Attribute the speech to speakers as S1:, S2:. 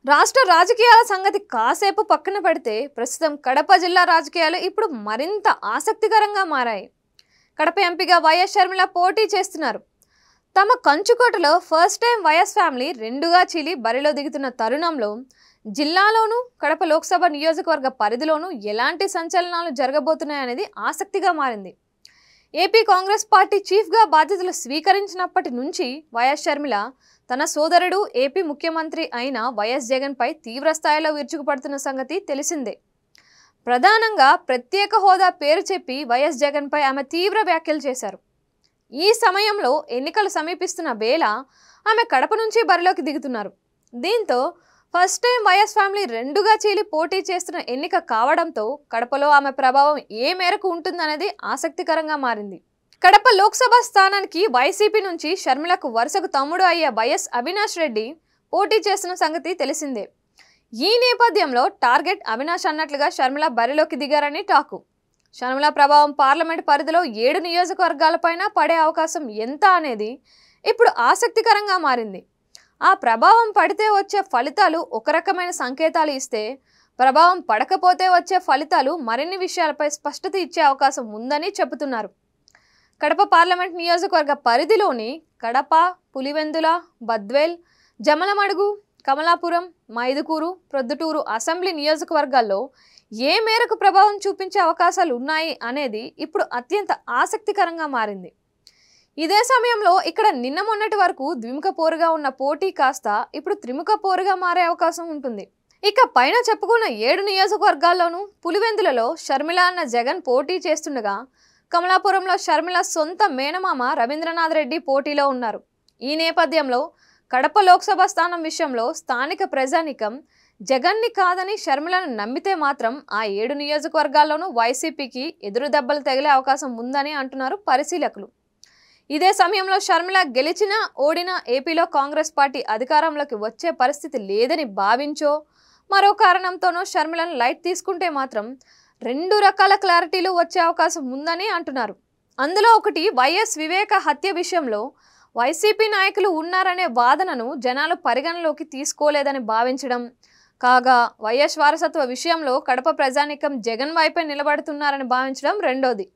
S1: రాష్ట్ర రాజకీయాల సంగతి కాసేపు పక్కన పెడితే ప్రస్తుతం కడప జిల్లా రాజకీయాలు ఇప్పుడు మరింత ఆసక్తికరంగా మారాయి. కడప ఎంపీగా వైఎస్ షర్మిల పోటీ చేస్తున్నారు. తమ కంచుకోటలో ఫస్ట్ టైం వైఎస్ ఫ్యామిలీ రెండుగా చీలి బరిలో దిగుతున్న తరుణంలో జిల్లాలోనూ కడప లోక్సభ నియోజకవర్గ పరిధిలోనూ ఎలాంటి సంచలనాలు జరగబోతున్నాయనేది ఆసక్తిగా మారింది. ఏపీ కాంగ్రెస్ పార్టీ చీఫ్గా బాధ్యతలు స్వీకరించినప్పటి నుంచి వైఎస్ షర్మిల తన సోదరుడు ఏపీ ముఖ్యమంత్రి అయిన వైఎస్ జగన్పై తీవ్ర స్థాయిలో విరుచుకుపడుతున్న సంగతి తెలిసిందే. ప్రధానంగా ప్రత్యేక హోదా పేరు చెప్పి వైఎస్ జగన్పై ఆమె తీవ్ర వ్యాఖ్యలు చేశారు. ఈ సమయంలో ఎన్నికలు సమీపిస్తున్న వేళ ఆమె కడప నుంచి బరిలోకి దిగుతున్నారు. దీంతో ఫస్ట్ టైం వైఎస్ ఫ్యామిలీ రెండుగా చీలి పోటీ చేస్తున్న ఎన్నిక కావడంతో కడపలో ఆమె ప్రభావం ఏ మేరకు ఉంటుందనేది ఆసక్తికరంగా మారింది. కడప లోక్సభ స్థానానికి వైసీపీ నుంచి షర్మిలకు వరుసకు తమ్ముడు అయ్యే వైఎస్ అవినాష్ రెడ్డి పోటీ చేస్తున్న సంగతి తెలిసిందే. ఈ నేపథ్యంలో టార్గెట్ అవినాష్ అన్నట్లుగా షర్మిల బరిలోకి దిగారని టాకు. షర్మిల ప్రభావం పార్లమెంట్ పరిధిలో 7 నియోజకవర్గాలపైన పడే అవకాశం ఎంత అనేది ఇప్పుడు ఆసక్తికరంగా మారింది. ఆ ప్రభావం పడితే వచ్చే ఫలితాలు ఒక రకమైన సంకేతాలు ఇస్తే, ప్రభావం పడకపోతే వచ్చే ఫలితాలు మరిన్ని విషయాలపై స్పష్టత ఇచ్చే అవకాశం ఉందని చెబుతున్నారు. కడప పార్లమెంట్ నియోజకవర్గ పరిధిలోని కడప, పులివెందుల, బద్వేల్, జమలమడుగు, కమలాపురం, మైదుకూరు, ప్రొద్దుటూరు అసెంబ్లీ నియోజకవర్గాల్లో ఏ మేరకు ప్రభావం చూపించే అవకాశాలు ఉన్నాయి అనేది ఇప్పుడు అత్యంత ఆసక్తికరంగా మారింది. ఇదే సమయంలో ఇక్కడ నిన్న మొన్నటి వరకు ద్విముఖ పోరుగా ఉన్న పోటీ కాస్త ఇప్పుడు త్రిముఖ పోరుగా మారే అవకాశం ఉంటుంది. ఇక పైన చెప్పుకున్న 7 నియోజకవర్గాల్లోనూ పులివెందులలో షర్మిల అన్న జగన్ పోటీ చేస్తుండగా, కమలాపురంలో షర్మిల సొంత మేనమామ రవీంద్రనాథ్ రెడ్డి పోటీలో ఉన్నారు. ఈ నేపథ్యంలో కడప లోక్సభ స్థానం విషయంలో స్థానిక ప్రజానికం జగన్ని కాదని షర్మిలను నమ్మితే మాత్రం ఆ 7 నియోజకవర్గాల్లోనూ వైసీపీకి ఎదురు దెబ్బలు తగిలే అవకాశం ఉందని అంటున్నారు పరిశీలకులు. ఇదే సమయంలో షర్మిల గెలిచినా ఓడినా ఏపీలో కాంగ్రెస్ పార్టీ అధికారంలోకి వచ్చే పరిస్థితి లేదని భావించో, మరో కారణంతోనో షర్మిలను లైట్ తీసుకుంటే మాత్రం 2 రకాల క్లారిటీలు వచ్చే అవకాశం ఉందని అంటున్నారు. అందులో ఒకటి, వైఎస్ వివేక హత్య విషయంలో వైసీపీ నాయకులు ఉన్నారనే వాదనను జనాలు పరిగణలోకి తీసుకోలేదని భావించడం, కాగా వైఎస్ వారసత్వ విషయంలో కడప ప్రజానీకం జగన్ వైపే నిలబడుతున్నారని భావించడం రెండోది.